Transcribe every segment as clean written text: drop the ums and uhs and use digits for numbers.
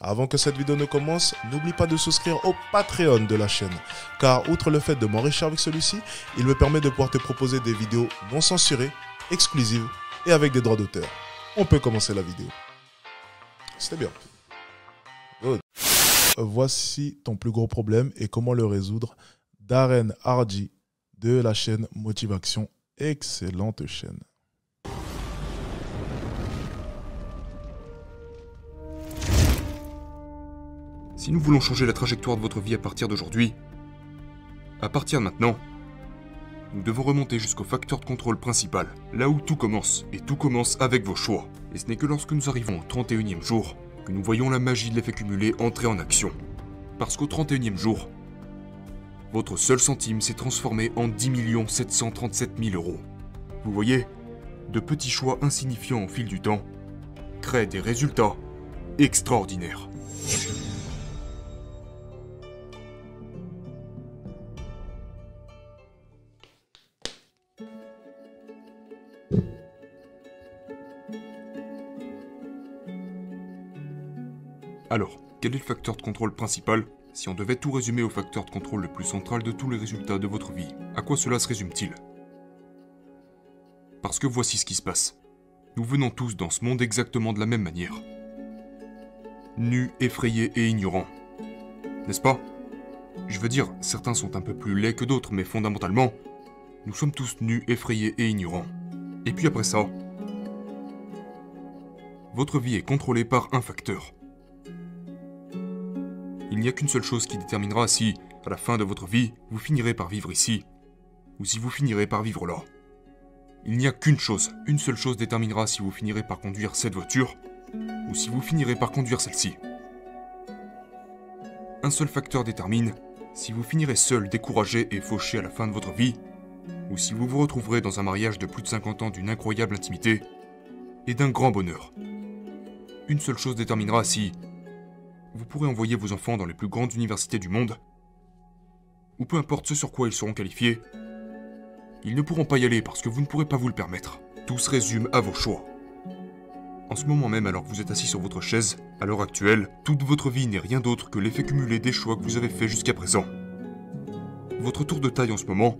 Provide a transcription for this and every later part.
Avant que cette vidéo ne commence, n'oublie pas de souscrire au Patreon de la chaîne, car outre le fait de m'enrichir avec celui-ci, il me permet de pouvoir te proposer des vidéos non censurées, exclusives et avec des droits d'auteur. On peut commencer la vidéo. C'était bien. Good. Voici ton plus gros problème et comment le résoudre. Darren Hardy de la chaîne Motivation. Excellente chaîne. Si nous voulons changer la trajectoire de votre vie à partir d'aujourd'hui, à partir de maintenant, nous devons remonter jusqu'au facteur de contrôle principal, là où tout commence, et tout commence avec vos choix. Et ce n'est que lorsque nous arrivons au 31e jour que nous voyons la magie de l'effet cumulé entrer en action. Parce qu'au 31e jour, votre seul centime s'est transformé en 10 737 000 euros. Vous voyez, de petits choix insignifiants au fil du temps créent des résultats extraordinaires. Alors, quel est le facteur de contrôle principal? Si on devait tout résumer au facteur de contrôle le plus central de tous les résultats de votre vie, à quoi cela se résume-t-il? Parce que voici ce qui se passe. Nous venons tous dans ce monde exactement de la même manière. Nus, effrayés et ignorants. N'est-ce pas? Je veux dire, certains sont un peu plus laids que d'autres, mais fondamentalement, nous sommes tous nus, effrayés et ignorants. Et puis après ça, votre vie est contrôlée par un facteur. Il n'y a qu'une seule chose qui déterminera si, à la fin de votre vie, vous finirez par vivre ici, ou si vous finirez par vivre là. Il n'y a qu'une chose, une seule chose déterminera si vous finirez par conduire cette voiture, ou si vous finirez par conduire celle-ci. Un seul facteur détermine si vous finirez seul, découragé et fauché à la fin de votre vie, ou si vous vous retrouverez dans un mariage de plus de 50 ans d'une incroyable intimité et d'un grand bonheur. Une seule chose déterminera si vous pourrez envoyer vos enfants dans les plus grandes universités du monde, ou peu importe ce sur quoi ils seront qualifiés, ils ne pourront pas y aller parce que vous ne pourrez pas vous le permettre. Tout se résume à vos choix. En ce moment même, alors que vous êtes assis sur votre chaise, à l'heure actuelle, toute votre vie n'est rien d'autre que l'effet cumulé des choix que vous avez faits jusqu'à présent. Votre tour de taille en ce moment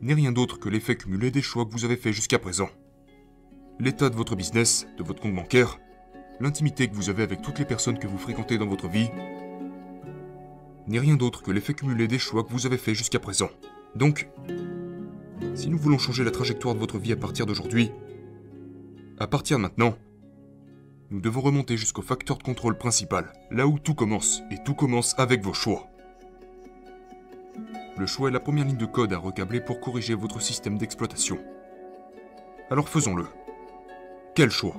n'est rien d'autre que l'effet cumulé des choix que vous avez faits jusqu'à présent. L'état de votre business, de votre compte bancaire, l'intimité que vous avez avec toutes les personnes que vous fréquentez dans votre vie n'est rien d'autre que l'effet cumulé des choix que vous avez faits jusqu'à présent. Donc, si nous voulons changer la trajectoire de votre vie à partir d'aujourd'hui, à partir de maintenant, nous devons remonter jusqu'au facteur de contrôle principal, là où tout commence, et tout commence avec vos choix. Le choix est la première ligne de code à recabler pour corriger votre système d'exploitation. Alors faisons-le. Quel choix ?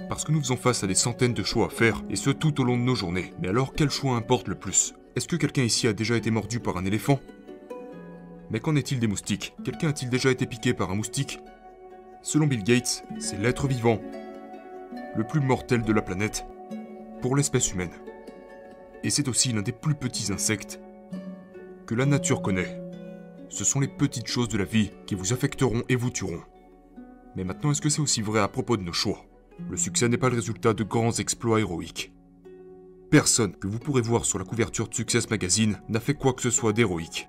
Parce que nous faisons face à des centaines de choix à faire, et ce tout au long de nos journées. Mais alors, quel choix importe le plus? Est-ce que quelqu'un ici a déjà été mordu par un éléphant? Mais qu'en est-il des moustiques? Quelqu'un a-t-il déjà été piqué par un moustique? Selon Bill Gates, c'est l'être vivant le plus mortel de la planète pour l'espèce humaine. Et c'est aussi l'un des plus petits insectes que la nature connaît. Ce sont les petites choses de la vie qui vous affecteront et vous tueront. Mais maintenant, est-ce que c'est aussi vrai à propos de nos choix? Le succès n'est pas le résultat de grands exploits héroïques. Personne que vous pourrez voir sur la couverture de Success Magazine n'a fait quoi que ce soit d'héroïque.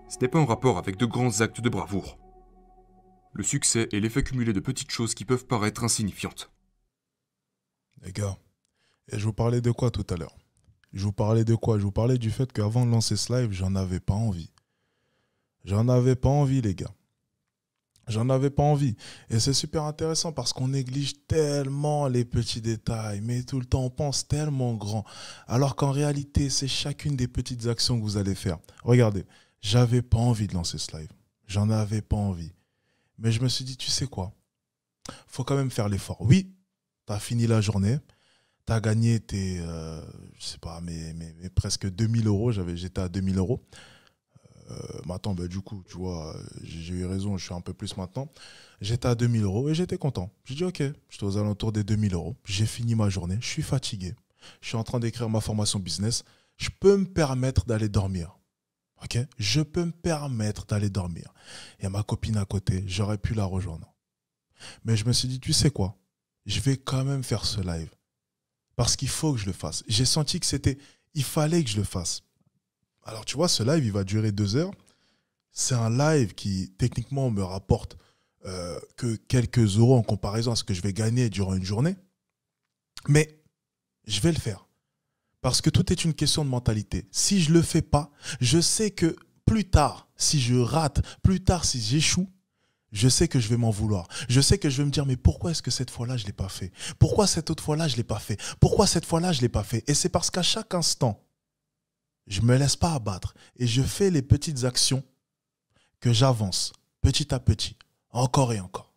Ce n'est pas en rapport avec de grands actes de bravoure. Le succès est l'effet cumulé de petites choses qui peuvent paraître insignifiantes. Les gars, et je vous parlais de quoi tout à l'heure? Je vous parlais de quoi? Je vous parlais du fait qu'avant de lancer ce live, j'en avais pas envie. J'en avais pas envie, les gars. J'en avais pas envie. Et c'est super intéressant parce qu'on néglige tellement les petits détails, mais tout le temps on pense tellement grand. Alors qu'en réalité, c'est chacune des petites actions que vous allez faire. Regardez, j'avais pas envie de lancer ce live. J'en avais pas envie. Mais je me suis dit, tu sais quoi? Faut quand même faire l'effort. Oui, tu as fini la journée. Tu as gagné tes, je sais pas, mais presque 2000 euros. J'étais à 2000 euros. Maintenant, du coup, tu vois, j'ai eu raison, je suis un peu plus maintenant. J'étais à 2000 euros et j'étais content. J'ai dit, ok, j'étais aux alentours des 2000 euros. J'ai fini ma journée, je suis fatigué. Je suis en train d'écrire ma formation business. Je peux me permettre d'aller dormir. Ok? Je peux me permettre d'aller dormir. Il y a ma copine à côté, j'aurais pu la rejoindre. Mais je me suis dit, tu sais quoi? Je vais quand même faire ce live. Parce qu'il faut que je le fasse. J'ai senti que il fallait que je le fasse. Alors, tu vois, ce live, il va durer 2 heures. C'est un live qui, techniquement, me rapporte que quelques euros en comparaison à ce que je vais gagner durant une journée. Mais je vais le faire. Parce que tout est une question de mentalité. Si je ne le fais pas, je sais que plus tard, si je rate, plus tard, si j'échoue, je sais que je vais m'en vouloir. Je sais que je vais me dire, mais pourquoi est-ce que cette fois-là, je ne l'ai pas fait? Pourquoi cette autre fois-là, je ne l'ai pas fait? Pourquoi cette fois-là, je ne l'ai pas fait? Et c'est parce qu'à chaque instant, je ne me laisse pas abattre et je fais les petites actions que j'avance petit à petit, encore et encore.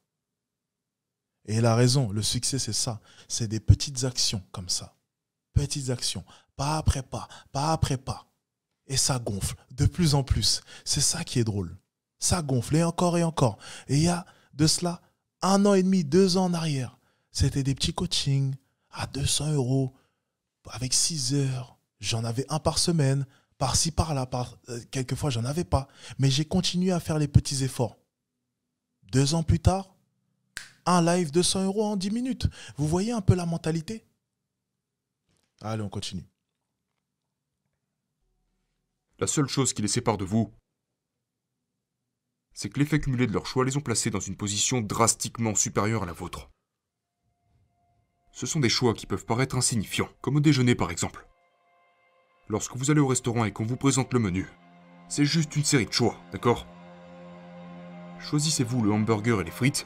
Et il a raison, le succès, c'est ça. C'est des petites actions comme ça. Petites actions, pas après pas, pas après pas. Et ça gonfle de plus en plus. C'est ça qui est drôle. Ça gonfle et encore et encore. Et il y a de cela 1 an et demi, 2 ans en arrière. C'était des petits coachings à 200 € avec 6 heures. J'en avais un par semaine, par-ci, par-là. Quelquefois, j'en avais pas. Mais j'ai continué à faire les petits efforts. 2 ans plus tard, un live 200 € en 10 minutes. Vous voyez un peu la mentalité? Allez, on continue. La seule chose qui les sépare de vous, c'est que l'effet cumulé de leurs choix les ont placés dans une position drastiquement supérieure à la vôtre. Ce sont des choix qui peuvent paraître insignifiants, comme au déjeuner par exemple. Lorsque vous allez au restaurant et qu'on vous présente le menu, c'est juste une série de choix, d'accord? Choisissez-vous le hamburger et les frites,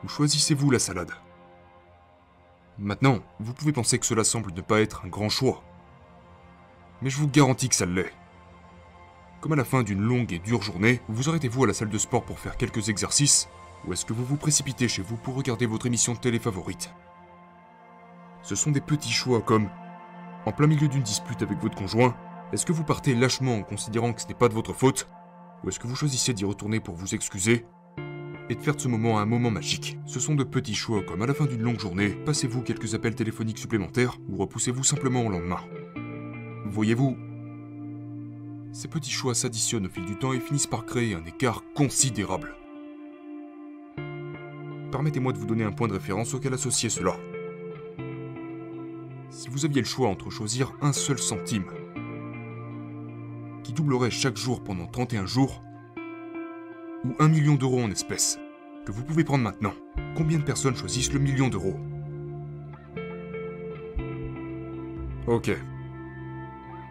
ou choisissez-vous la salade? Maintenant, vous pouvez penser que cela semble ne pas être un grand choix. Mais je vous garantis que ça l'est. Comme à la fin d'une longue et dure journée, vous arrêtez-vous à la salle de sport pour faire quelques exercices, ou est-ce que vous vous précipitez chez vous pour regarder votre émission de télé favorite? Ce sont des petits choix comme, en plein milieu d'une dispute avec votre conjoint, est-ce que vous partez lâchement en considérant que ce n'est pas de votre faute, ou est-ce que vous choisissez d'y retourner pour vous excuser et de faire de ce moment un moment magique? Ce sont de petits choix comme à la fin d'une longue journée, passez-vous quelques appels téléphoniques supplémentaires ou repoussez-vous simplement au lendemain. Voyez-vous, ces petits choix s'additionnent au fil du temps et finissent par créer un écart considérable. Permettez-moi de vous donner un point de référence auquel associer cela. Si vous aviez le choix entre choisir un seul centime, qui doublerait chaque jour pendant 31 jours, ou 1 million d'euros en espèces, que vous pouvez prendre maintenant, combien de personnes choisissent le 1 million d'euros? Ok.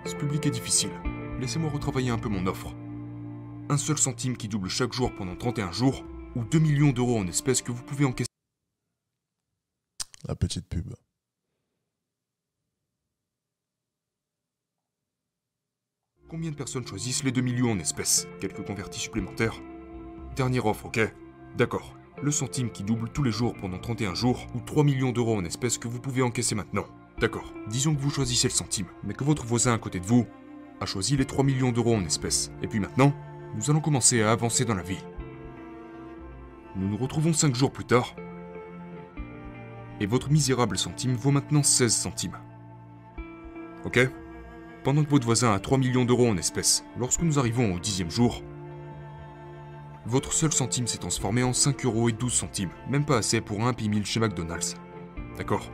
Ce public est difficile. Laissez-moi retravailler un peu mon offre. Un seul centime qui double chaque jour pendant 31 jours, ou 2 millions d'euros en espèces que vous pouvez encaisser. La petite pub. Combien de personnes choisissent les 2 millions en espèces? Quelques convertis supplémentaires. Dernière offre, ok? D'accord. Le centime qui double tous les jours pendant 31 jours, ou 3 millions d'euros en espèces que vous pouvez encaisser maintenant. D'accord. Disons que vous choisissez le centime, mais que votre voisin à côté de vous a choisi les 3 millions d'euros en espèces. Et puis maintenant, nous allons commencer à avancer dans la vie. Nous nous retrouvons 5 jours plus tard, et votre misérable centime vaut maintenant 16 centimes. Ok? Pendant que votre voisin a 3 millions d'euros en espèces, lorsque nous arrivons au 10e jour, votre seul centime s'est transformé en 5,12 €, même pas assez pour un Happy Meal chez McDonald's. D'accord?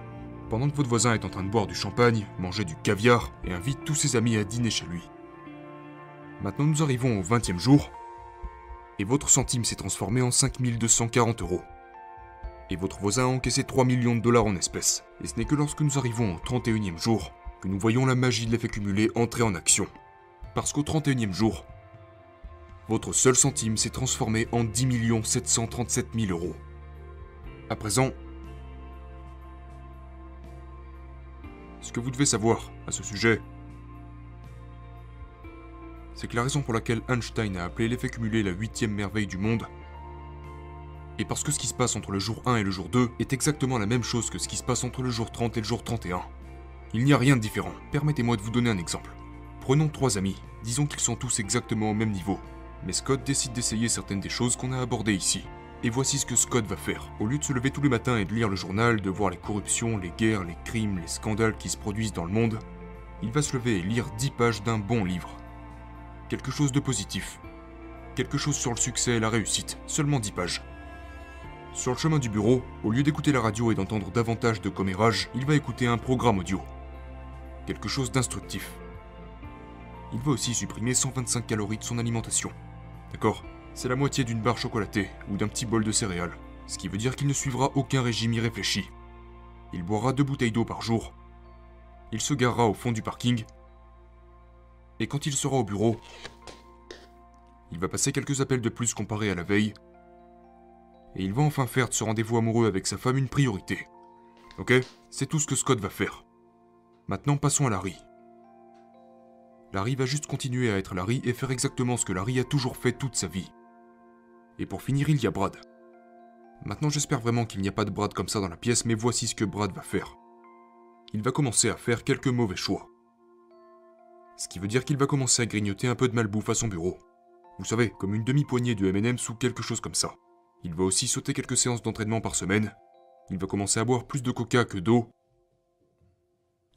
Pendant que votre voisin est en train de boire du champagne, manger du caviar et invite tous ses amis à dîner chez lui. Maintenant nous arrivons au 20e jour, et votre centime s'est transformé en 5 240 €. Et votre voisin a encaissé 3 millions de dollars en espèces. Et ce n'est que lorsque nous arrivons au 31e jour que nous voyons la magie de l'effet cumulé entrer en action. Parce qu'au 31e jour, votre seul centime s'est transformé en 10 737 000 €. À présent, ce que vous devez savoir à ce sujet, c'est que la raison pour laquelle Einstein a appelé l'effet cumulé la 8e merveille du monde est parce que ce qui se passe entre le jour 1 et le jour 2 est exactement la même chose que ce qui se passe entre le jour 30 et le jour 31. Il n'y a rien de différent. Permettez-moi de vous donner un exemple. Prenons 3 amis. Disons qu'ils sont tous exactement au même niveau. Mais Scott décide d'essayer certaines des choses qu'on a abordées ici. Et voici ce que Scott va faire. Au lieu de se lever tous les matins et de lire le journal, de voir les corruptions, les guerres, les crimes, les scandales qui se produisent dans le monde, il va se lever et lire 10 pages d'un bon livre. Quelque chose de positif. Quelque chose sur le succès et la réussite. Seulement 10 pages. Sur le chemin du bureau, au lieu d'écouter la radio et d'entendre davantage de commérages, il va écouter un programme audio. Quelque chose d'instructif. Il va aussi supprimer 125 calories de son alimentation. D'accord? C'est la moitié d'une barre chocolatée ou d'un petit bol de céréales. Ce qui veut dire qu'il ne suivra aucun régime irréfléchi. Il boira 2 bouteilles d'eau par jour. Il se garera au fond du parking. Et quand il sera au bureau, il va passer quelques appels de plus comparé à la veille. Et il va enfin faire de ce rendez-vous amoureux avec sa femme une priorité. Ok? C'est tout ce que Scott va faire. Maintenant, passons à Larry. Larry va juste continuer à être Larry et faire exactement ce que Larry a toujours fait toute sa vie. Et pour finir, il y a Brad. Maintenant, j'espère vraiment qu'il n'y a pas de Brad comme ça dans la pièce, mais voici ce que Brad va faire. Il va commencer à faire quelques mauvais choix. Ce qui veut dire qu'il va commencer à grignoter un peu de malbouffe à son bureau. Vous savez, comme une demi-poignée de M&M's ou quelque chose comme ça. Il va aussi sauter quelques séances d'entraînement par semaine. Il va commencer à boire plus de coca que d'eau.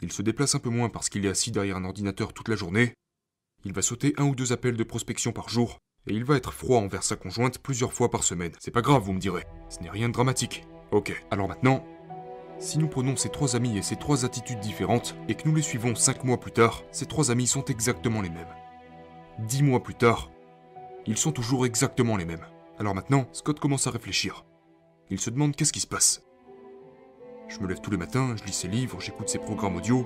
Il se déplace un peu moins parce qu'il est assis derrière un ordinateur toute la journée. Il va sauter 1 ou 2 appels de prospection par jour. Et il va être froid envers sa conjointe plusieurs fois par semaine. C'est pas grave, vous me direz. Ce n'est rien de dramatique. Ok, alors maintenant, si nous prenons ces 3 amis et ces 3 attitudes différentes, et que nous les suivons 5 mois plus tard, ces 3 amis sont exactement les mêmes. 10 mois plus tard, ils sont toujours exactement les mêmes. Alors maintenant, Scott commence à réfléchir. Il se demande qu'est-ce qui se passe. Je me lève tous les matins, je lis ses livres, j'écoute ses programmes audio,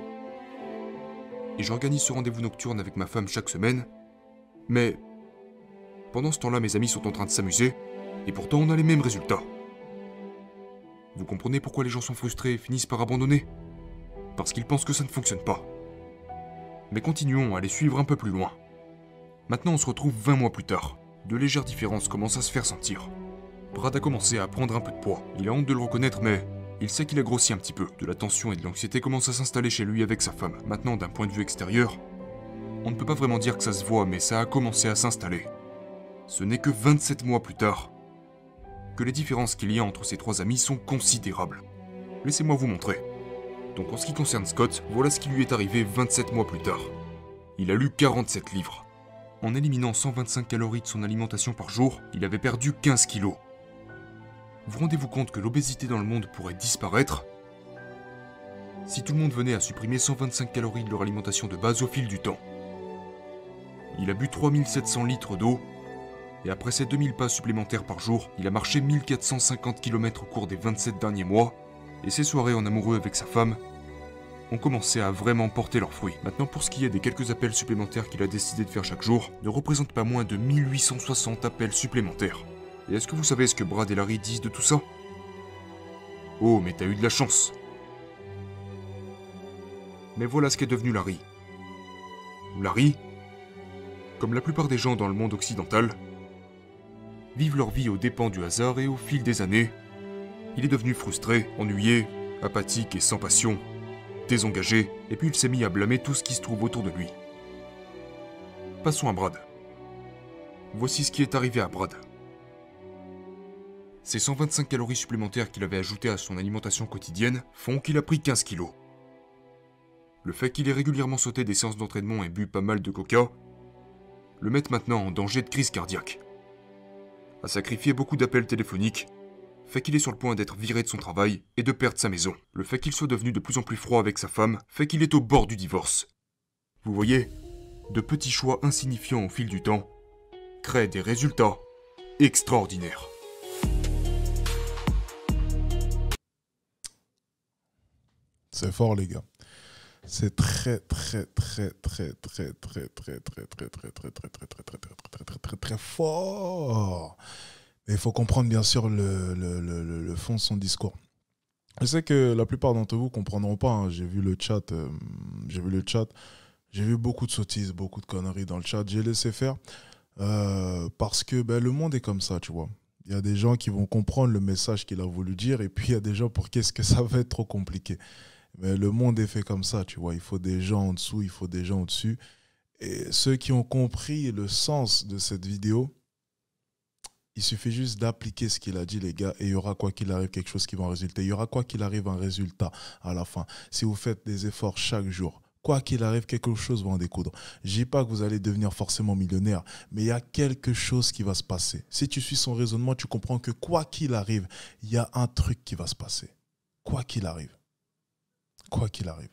et j'organise ce rendez-vous nocturne avec ma femme chaque semaine, mais pendant ce temps-là, mes amis sont en train de s'amuser, et pourtant on a les mêmes résultats. Vous comprenez pourquoi les gens sont frustrés et finissent par abandonner? Parce qu'ils pensent que ça ne fonctionne pas. Mais continuons à les suivre un peu plus loin. Maintenant on se retrouve 20 mois plus tard. De légères différences commencent à se faire sentir. Brad a commencé à prendre un peu de poids. Il a honte de le reconnaître, mais il sait qu'il a grossi un petit peu. De la tension et de l'anxiété commencent à s'installer chez lui avec sa femme. Maintenant, d'un point de vue extérieur, on ne peut pas vraiment dire que ça se voit, mais ça a commencé à s'installer. Ce n'est que 27 mois plus tard que les différences qu'il y a entre ces 3 amis sont considérables. Laissez-moi vous montrer. Donc en ce qui concerne Scott, voilà ce qui lui est arrivé 27 mois plus tard. Il a lu 47 livres. En éliminant 125 calories de son alimentation par jour, il avait perdu 15 kilos. Vous rendez-vous compte que l'obésité dans le monde pourrait disparaître si tout le monde venait à supprimer 125 calories de leur alimentation de base au fil du temps? Il a bu 3700 litres d'eau, et après ses 2000 pas supplémentaires par jour, il a marché 1450 km au cours des 27 derniers mois, et ses soirées en amoureux avec sa femme ont commencé à vraiment porter leurs fruits. Maintenant, pour ce qui est des quelques appels supplémentaires qu'il a décidé de faire chaque jour, ne représentent pas moins de 1860 appels supplémentaires. Et est-ce que vous savez ce que Brad et Larry disent de tout ça? Oh, mais t'as eu de la chance. Mais voilà ce qu'est devenu Larry. Larry, comme la plupart des gens dans le monde occidental, vivent leur vie aux dépens du hasard et au fil des années, il est devenu frustré, ennuyé, apathique et sans passion, désengagé, et puis il s'est mis à blâmer tout ce qui se trouve autour de lui. Passons à Brad. Voici ce qui est arrivé à Brad. Ces 125 calories supplémentaires qu'il avait ajoutées à son alimentation quotidienne font qu'il a pris 15 kilos. Le fait qu'il ait régulièrement sauté des séances d'entraînement et bu pas mal de coca le met maintenant en danger de crise cardiaque. A sacrifié beaucoup d'appels téléphoniques, fait qu'il est sur le point d'être viré de son travail et de perdre sa maison. Le fait qu'il soit devenu de plus en plus froid avec sa femme fait qu'il est au bord du divorce. Vous voyez, de petits choix insignifiants au fil du temps créent des résultats extraordinaires. C'est fort, les gars. C'est très fort. Mais il faut comprendre bien sûr le fond de son discours. Je sais que la plupart d'entre vous ne comprendront pas. Hein. J'ai vu le chat. J'ai vu beaucoup de sottises, beaucoup de conneries dans le chat. J'ai laissé faire parce que le monde est comme ça, tu vois. Il y a des gens qui vont comprendre le message qu'il a voulu dire et puis il y a des gens pour qui est-ce que ça va être trop compliqué. Mais le monde est fait comme ça, tu vois. Il faut des gens en dessous, il faut des gens au-dessus. Et ceux qui ont compris le sens de cette vidéo, il suffit juste d'appliquer ce qu'il a dit, les gars, et il y aura quoi qu'il arrive quelque chose qui va en résulter. Il y aura quoi qu'il arrive un résultat à la fin. Si vous faites des efforts chaque jour, Quoi qu'il arrive, quelque chose va en découdre. Je dis pas que vous allez devenir forcément millionnaire, mais il y a quelque chose qui va se passer. Si tu suis son raisonnement, tu comprends que quoi qu'il arrive, il y a un truc qui va se passer. Quoi qu'il arrive. Quoi qu'il arrive.